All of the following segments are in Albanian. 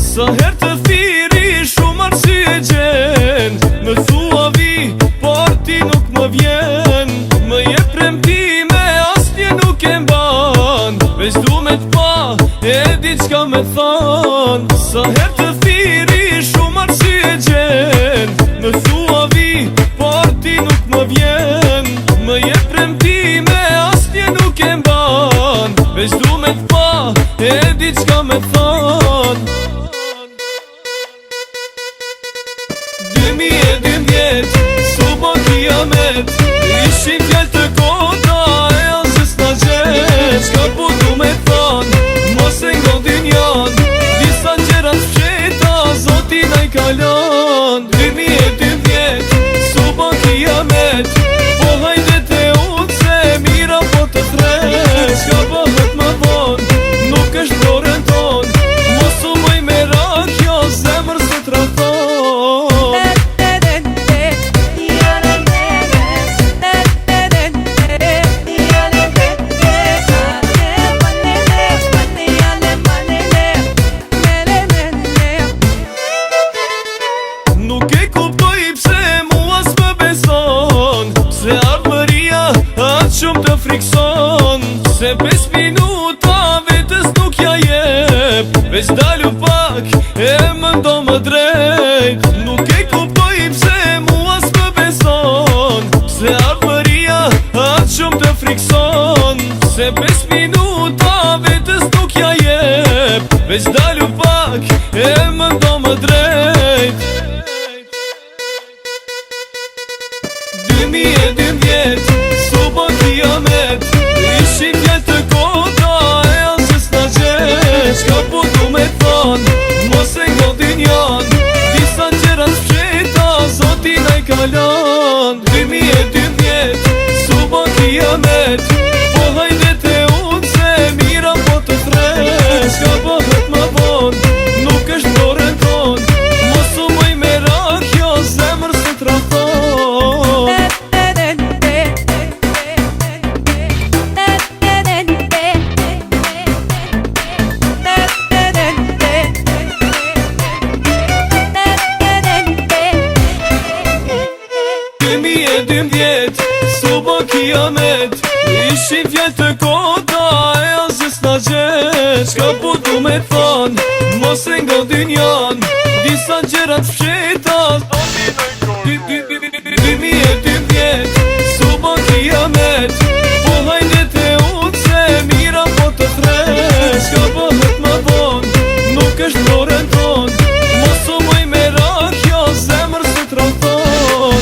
Sa her të thiri shumë arsye gjen, më thua vi, por ti nuk më vjen. Më je premtime, asnjë nuk e mban, veç du me t'pa, e di qka me than. Sa her të thiri shumë arsye gjen, më thua vi, por ti nuk më vjen. Më je premtime, asnjë nuk e mban, veç du me t'pa, e di qka me than. 2012, suba kiamet, ishin fjall të kota, e asës na gjet. Qka po du me than, mos e ngodin jan, disa gjerat fsheta, zoti na i kalan. 2012, suba kiamet, po hajde te uce, mira po të thret. Qka bëhet ma von, nuk është dorën ton, mos u mëj me rakjo, zemër së traton. Nuk e kuptoj pse mua s'më beson, pse ardhmëria atë shumë të frikson. Se 5 minuta vetës nuk ja jep, veç dalu pak e më ndo më drejt. Nuk e kuptoj pse mua s'më beson, pse ardhmëria atë shumë të frikson. Se 5 minuta vetës nuk ja jep, veç dalu pak e më ndo më drejt. 2012, suba kiamet, ishin fjall të kota, e asës na gjet. Qka po du me than, mos e ngodin jan, disa gjerat fsheta, zoti na i kalan. 2012, suba kiamet, po hajde te uce, mira po të thret. Qka bëhet ma von, nuk është dorën ton, mos u mëj me rakjo, zemër së traton. Suba kiamet, ishin fjall të kota, e asës na gjet. Qka po du me than, mos e ngodin jan, disa gjerat fsheta. 2012, suba kiamet, po hajde te uce, mira po të thret. Qka bëhet ma von, nuk është dorën ton, mos u mëj me rakjo, zemër së traton.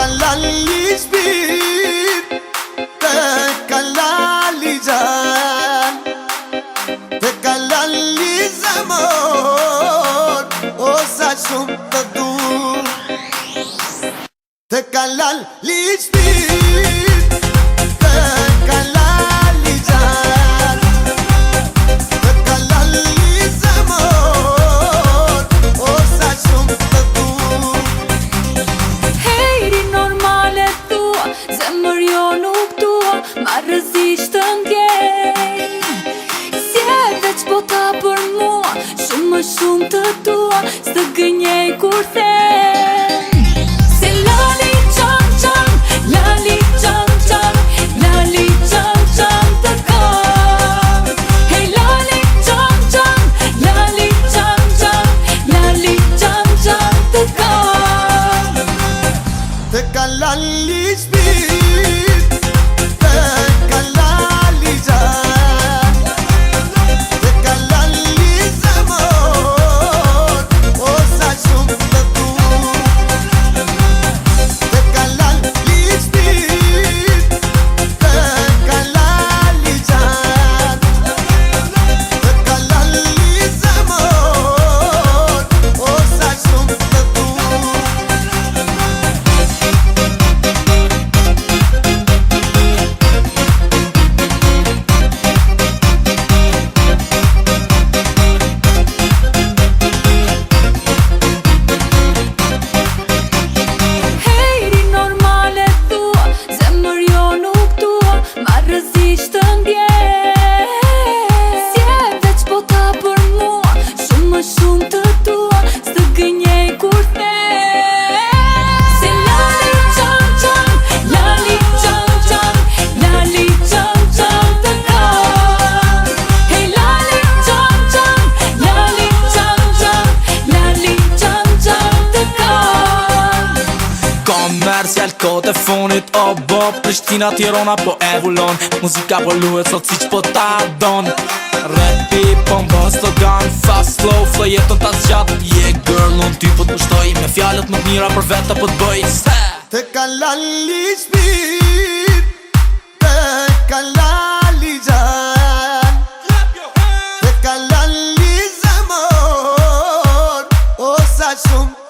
kalali shpirë, të kalali gjan, të kalali zemër, o sa shumë të dur. Të kalali shpirë, të kalali gjan, të kalali zemër, o sa shumë të dur. Hejri normale tua, zemër jo nuk tua, ma rëzisht të ndjej. Si e veç bota për mua, shumë më shumë të tua, s'të gënjej kur thej. Se lali qam qam, lali qam qam, lali qam qam të kam. Hej lali qam qam, lali qam qam, lali qam qam të kam. Të kalali shpirë, të kalali gjan, të kalali zemër, o sa shumë të dur. Të kalali shpirë, të kalali gjan, të kalali zemër, o sa shumë të dur. Hejri normale tua, zemër jo nuk tua, ma rëzisht të ndjej. Si e veç bota për mua, shumë më shumë të tua, s'të gënjej kur thej. Se lali qam qam, lali qam qam, lali qam qam të kam. Hej lali qam qam, lali qam qam, lali qam qam të kam. Komercial kote fonit, o bo Prishtina, Tirana po e vullon, muzika po luet sot si që po ta don. Rapi po m'bë slogan, fast slow, flow jeton ta zgjat. Yeah girl, unë ty po t'mushtoj, me fjallet më t'mira për vete po t'bëj. Të kalali shpirë, të kalali gjan, të kalali zemër, o sa shumë